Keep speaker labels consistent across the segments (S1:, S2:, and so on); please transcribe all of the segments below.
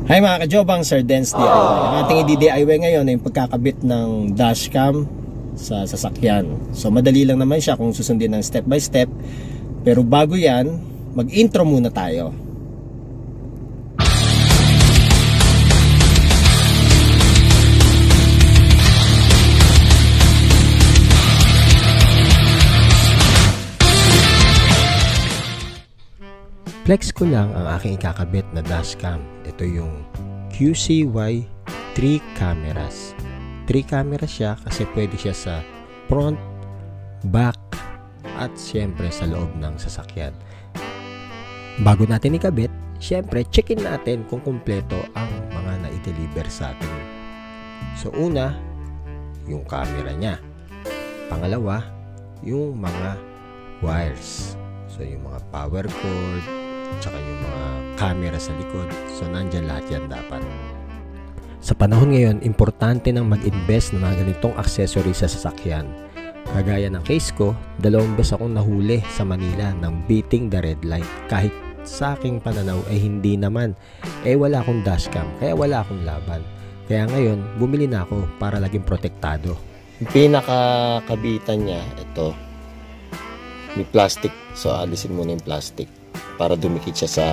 S1: Hi mga kajobang, Sir Dance DIY. Ang ating i-DIY ngayon ay yung pagkakabit ng dashcam sa sasakyan. So madali lang naman siya kung susundin ng step by step. Pero bago yan, mag-intro muna tayo. Flex ko lang ang aking ikakabit na dashcam. Ito yung QCY 3 cameras. 3 cameras siya kasi pwede siya sa front, back, at siyempre sa loob ng sasakyan. Bago natin ikabit, siyempre check-in natin kung kumpleto ang mga na-deliver sa atin. So una, yung camera niya. Pangalawa, yung mga wires. So yung mga power cord, tsaka yung mga camera sa likod. So nandyan lahat yan dapat. Sa panahon ngayon, importante nang mag-invest ng mga ganitong accessories sa sasakyan. Kagaya ng case ko, 2 beses akong nahuli sa Manila ng beating the red light. Kahit sa aking pananaw ay hindi naman. Wala akong dashcam, kaya wala akong laban. Kaya ngayon, bumili na ako para laging protektado. Yung pinakakabitan niya, ito. May plastic. So alisin muna yung plastic para dumikit siya sa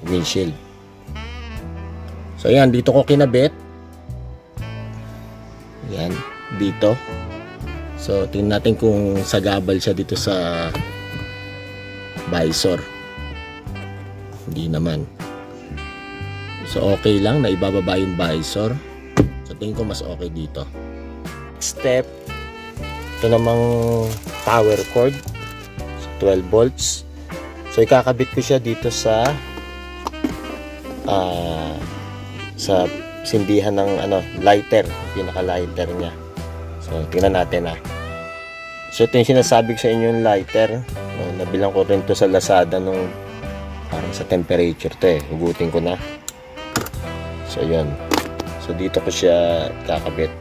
S1: windshield. So ayan, dito ko kinabit. Ayan, dito. So tingnan natin kung sagabal siya dito sa visor. Hindi naman. So okay lang na ibababa yung visor. So tingin ko mas okay dito. Step, ito namang power cord, 12 volts. So ikakabit ko siya dito sa sindihan ng lighter, pinaka lighter niya. So tingnan natin . So ito yung sinasabi ko sa inyo, yung lighter. Nabilang ko rin to sa Lazada nung parang sa temperature to . Hugutin ko na. So yun. So dito ko siya kakabit.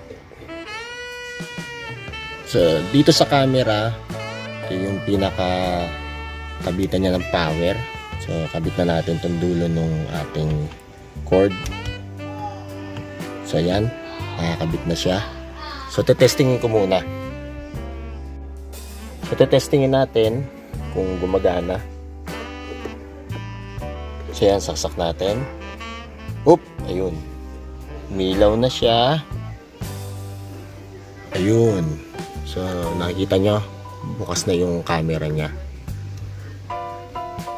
S1: So dito sa camera, ito yung pinaka kabitan niya ng power. So kabit na natin itong dulo ng ating cord. So ayan, nakakabit na siya. So tetestingin ko muna. So tetestingin natin kung gumagana. So ayan, saksak natin. Oop, ayun. Umilaw na siya. Ayun. So nakikita nyo, bukas na yung camera niya.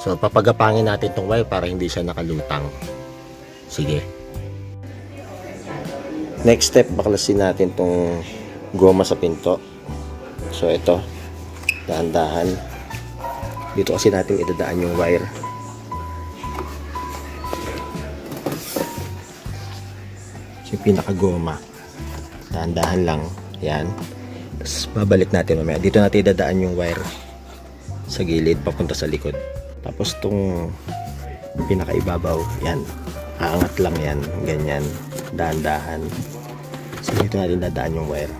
S1: So papagapangin natin itong wire para hindi siya nakalutang. Sige. Next step, baklasin natin itong goma sa pinto. So ito, dahan-dahan. Dito kasi natin idadaan yung wire. So yung pinaka-goma, dahan-dahan lang. Yan. Tapos babalik natin mamaya. Dito natin idadaan yung wire sa gilid papunta sa likod. Tapos itong pinakaibabaw, yan, aangat lang yan, ganyan, dahan-dahan. So dito natin dadaan yung wire.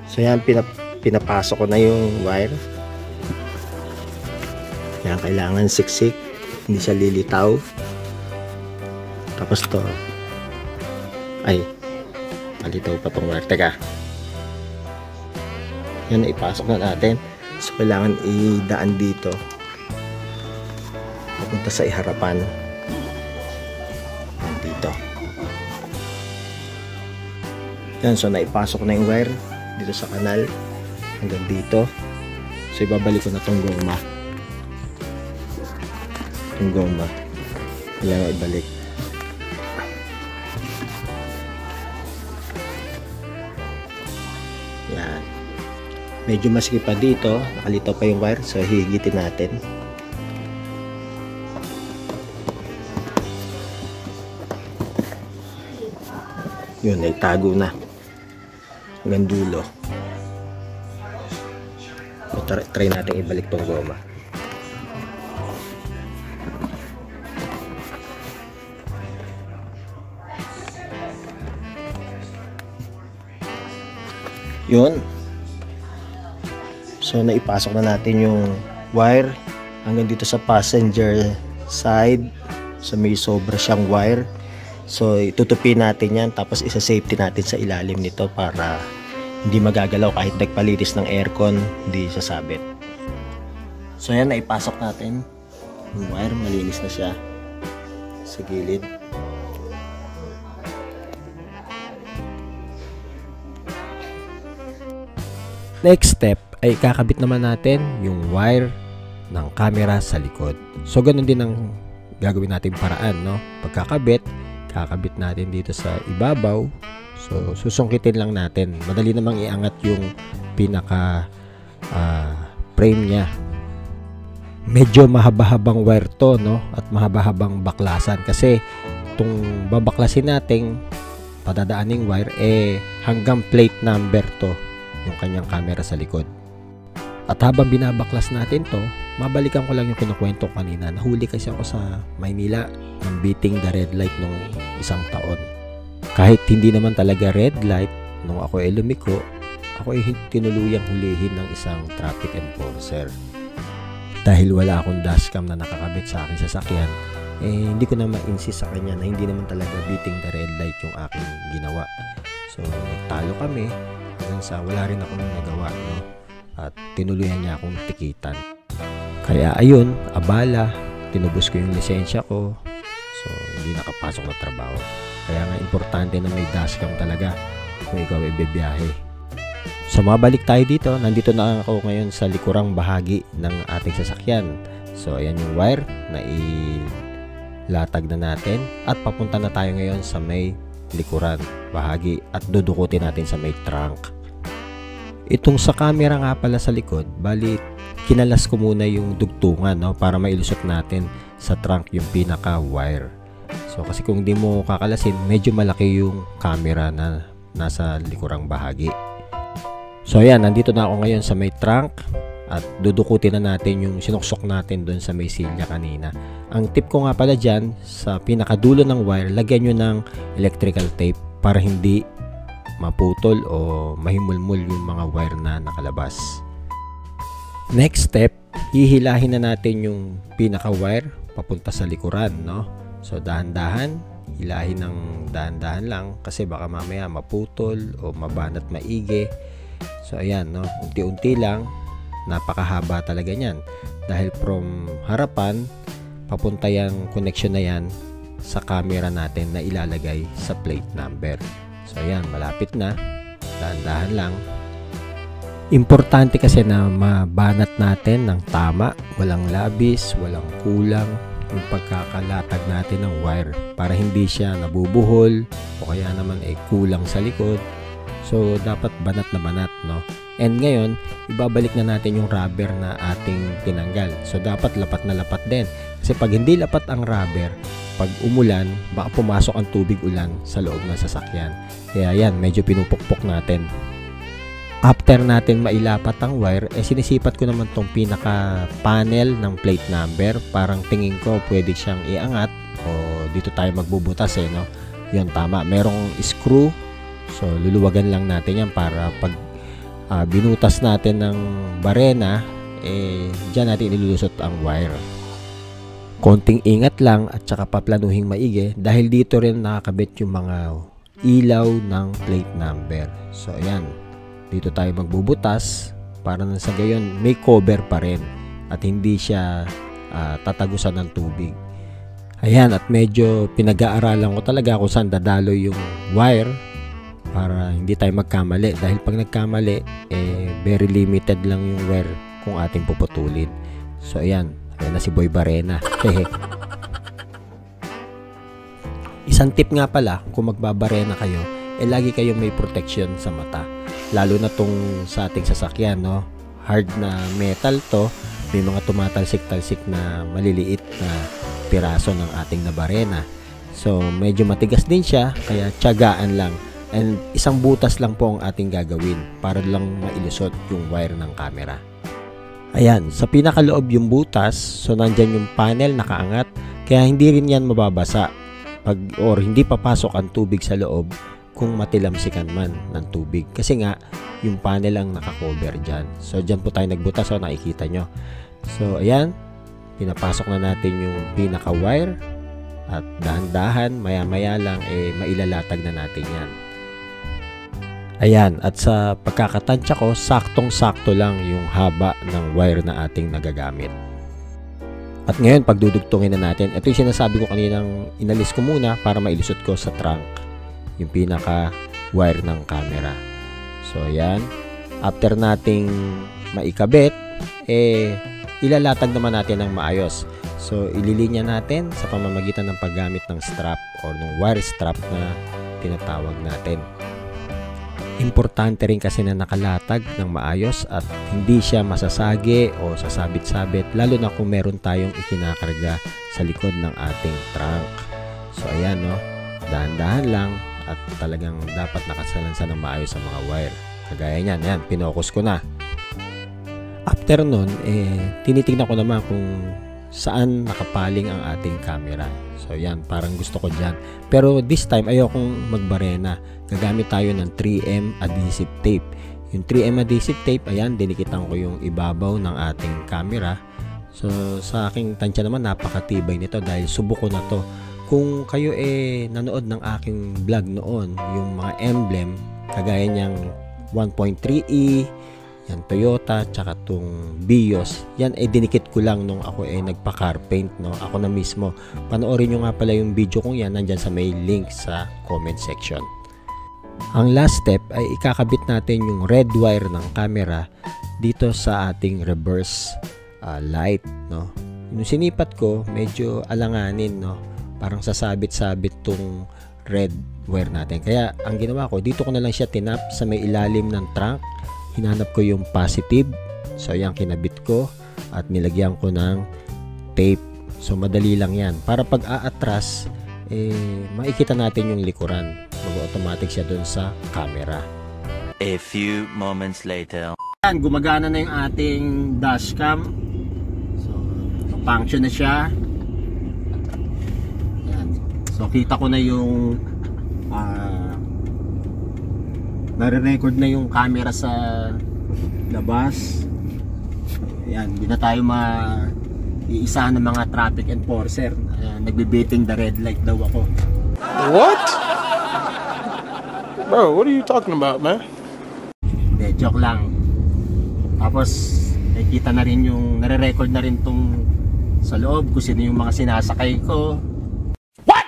S1: So yan, pinapasok ko na yung wire. Yan, kailangan siksik, hindi siya lilitaw. Tapos to, ay, malitaw pa tong wire. Teka, yan, ipasok na natin. So kailangan idaan dito papunta sa iharapan. Dito. Yan, so naipasok na yung wire dito sa kanal hanggang dito. So ibabalik ko na tong goma. Yung goma kailangan ibalik. Yan. Medyo masikip pa dito, nakalitaw pa yung wire, so hihigitin natin. Yun, naitago na hanggang dulo. Try natin ibalik tong goma. Yun. So naipasok na natin yung wire hanggang dito sa passenger side. So may sobra siyang wire. So itutupin natin yan, tapos isa-safety natin sa ilalim nito para hindi magagalaw kahit nagpalinis ng aircon, hindi sasabit. So yan, naipasok natin yung wire, malinis na siya sa gilid. Next step ay kakabit naman natin yung wire ng camera sa likod. So ganun din ang gagawin natin paraan, no? Pagkakabit, kakabit natin dito sa ibabaw. So susungkitin lang natin. Madali namang iangat yung pinaka frame niya. Medyo mahaba-habang wire to, no? At mahaba-habang baklasan kasi itong babaklasin nating padadaaning wire hanggang plate number to yung kanyang camera sa likod. At habang binabaklas natin to, mabalikan ko lang yung kinukwento kanina. Nahuli kasi ako sa Maynila ng beating the red light nung isang taon. Kahit hindi naman talaga red light, nung ako lumiko, ako tinuluyang hulihin ng isang traffic enforcer. Dahil wala akong dashcam na nakakabit sa aking sasakyan, hindi ko na ma-insist sa kanya na hindi naman talaga beating the red light yung aking ginawa. So nagtalo kami hanggang sa wala rin akong nagawa, no? At tinuluyan niya akong tikitan. Kaya ayun, abala, tinubos ko yung lisensya ko. So hindi nakapasok na trabaho. Kaya nga importante na may dashcam talaga kung ikaw ay bibiyahe. So mabalik tayo dito. Nandito na ako ngayon sa likurang bahagi ng ating sasakyan. So ayan yung wire na ilatag na natin. At papunta na tayo ngayon sa may likuran bahagi at dudukutin natin sa may trunk. Itong sa camera nga pala sa likod, bali kinalas ko muna yung dugtungan, no, para mailusot natin sa trunk yung pinaka wire. So kasi kung di mo kakalasin, medyo malaki yung camera na nasa likurang bahagi. So ayan, nandito na ako ngayon sa may trunk at dudukutin na natin yung sinuksok natin doon sa may silya kanina. Ang tip ko nga pala dyan, sa pinakadulo ng wire, lagyan nyo ng electrical tape para hindi maputol o mahimulmul yung mga wire na nakalabas. Next step, hihilahin na natin yung pinaka wire papunta sa likuran, no? So dahan-dahan, hilahin ng dahan-dahan lang kasi baka mamaya maputol o mabanat maigi. So ayan, no, unti-unti lang, napakahaba talaga niyan dahil from harapan papunta yung connection na yan sa camera natin na ilalagay sa plate number. So ayan, malapit na, dahan-dahan lang. Importante kasi na mabanat natin ng tama, walang labis, walang kulang yung pagkakalatag natin ng wire para hindi siya nabubuhol o kaya naman kulang sa likod. So dapat banat na banat, no? And ngayon, ibabalik na natin yung rubber na ating tinanggal. So dapat lapat na lapat din. Kasi pag hindi lapat ang rubber, pag umulan, baka pumasok ang tubig ulan sa loob ng sasakyan. Kaya yan, medyo pinupukpok natin. After natin mailapat ang wire, sinisipat ko naman tong pinaka panel ng plate number. Parang tingin ko pwede siyang iangat o dito tayo magbubutas, no? Yun, tama. Merong screw. So luluwagan lang natin yan para pag binutas natin ng barena, dyan natin ilulusot ang wire. Konting ingat lang at saka paplanuhing maigi dahil dito rin nakakabit yung mga ilaw ng plate number. So ayan, dito tayo magbubutas para nang sa gayon may cover pa rin at hindi siya tatagusan ng tubig. Ayan, at medyo pinag-aaralan ko talaga kung saan dadalo yung wire para hindi tayo magkamali dahil pag nagkamali very limited lang yung wire kung ating puputulin. So ayan, ayan na si Boy Barena. Isang tip nga pala, kung magbabarena kayo, lagi kayong may protection sa mata, lalo na tong sa ating sasakyan, no? Hard na metal to, may mga tumatalsik-talsik na maliliit na piraso ng ating nabarena. So medyo matigas din siya, kaya tiyagaan lang. And isang butas lang po ang ating gagawin para lang mailusot yung wire ng camera. Ayan, sa pinakaloob yung butas, so nandyan yung panel nakaangat, kaya hindi rin yan mababasa or hindi papasok ang tubig sa loob kung matilamsikan man ng tubig. Kasi nga, yung panel ang nakakover dyan. So dyan po tayo nagbutas, so nakikita nyo. So ayan, pinapasok na natin yung pinaka-wire at dahan-dahan, maya-maya lang mailalatag na natin yan. Ayan, at sa pagkakatansya ko, saktong-sakto lang yung haba ng wire na ating nagagamit. At ngayon, pagdudugtungin na natin, ito yung sinasabi ko kaninang inalis ko muna para mailusot ko sa trunk yung pinaka-wire ng camera. So, ayan. After nating maikabit, ilalatag naman natin ng maayos. So, ililinya natin sa pamamagitan ng paggamit ng strap o ng wire strap na tinatawag natin. Importante rin kasi na nakalatag ng maayos at hindi siya masasagi o sasabit-sabit, lalo na kung meron tayong ikinakarga sa likod ng ating trunk. So ayan, no, dahan-dahan lang at talagang dapat nakasalansan ng maayos ang mga wire. Kagaya niyan, yan, pinokus ko na. After nun, tinitingnan ko naman kung saan nakapaling ang ating camera. So yan, parang gusto ko dyan. Pero this time, ayokong magbarena. Gagamit tayo ng 3M adhesive tape. Yung 3M adhesive tape, ayan, dinikitan ko yung ibabaw ng ating camera. So sa aking tansya naman, napakatibay nito dahil subok ko na to. Kung kayo nanood ng aking vlog noon, yung mga emblem, kagaya niyang 1.3E, yan Toyota, tsaka tong Vios, yan dinikit ko lang nung ako nagpa-car paint, no? Ako na mismo. Panoorin nyo nga pala yung video kong yan, nandyan sa may link sa comment section. Ang last step ay ikakabit natin yung red wire ng camera dito sa ating reverse light, no? Yung sinipat ko, medyo alanganin, no? Parang sasabit-sabit tong red wire natin. Kaya ang ginawa ko, dito ko na lang siya tinap sa may ilalim ng trunk. Hinanap ko yung positive. So yan, kinabit ko at nilagyan ko ng tape. So madali lang yan. Para pag aatras, makikita natin yung likuran. Mag-automatic siya dun sa camera.
S2: A few moments later.
S1: Yan, gumagana na yung ating dashcam. So, function na siya. Yan. So, kita ko na yung nare-record na yung camera sa labas. Yan, hindi na tayo iisahan ng mga traffic enforcer. Nagbe-beating the red light daw ako.
S3: What? Bro, what are you talking about, man?
S1: Hindi, joke lang. Tapos, nakikita na rin yung, nare-record na rin tong sa loob kung sino yung mga sinasakay ko. What?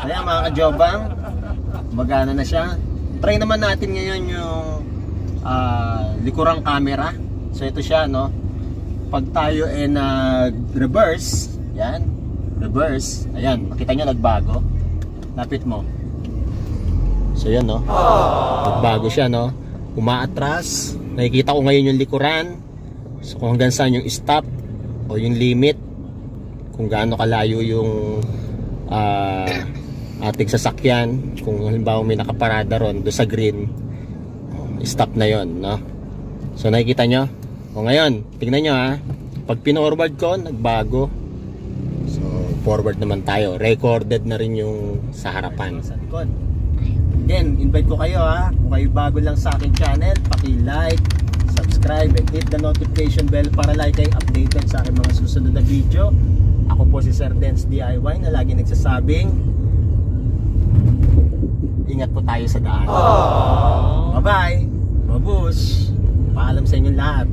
S1: Kaya mga ka-jobang, magana na siya. Try naman natin ngayon yung likurang camera. So ito siya, no? Pag tayo nag-reverse, yan, reverse, ayan, makita nyo nagbago. Lapit mo. So yan, no? Nagbago siya, no? Umaatras. Nakikita ko ngayon yung likuran. So kung hanggang saan yung stop o yung limit, kung gaano kalayo yung ating sasakyan. Kung halimbawa may nakaparada ron do sa green, stop na yon, no? So nakikita nyo. O ngayon, tingnan nyo ha, pag pinorward ko, nagbago. So forward naman tayo, recorded na rin yung sa harapan, sa likod. Again, invite ko kayo ha, kung kayo bago lang sa aking channel, paki-like, subscribe, and hit the notification bell para lagi kayo updated sa aking mga susunod na video. Ako po si Sir Dance DIY na lagi nagsasabing, ingat po tayo sa daan. Bye-bye! Mabush! Paalam sa inyong lahat.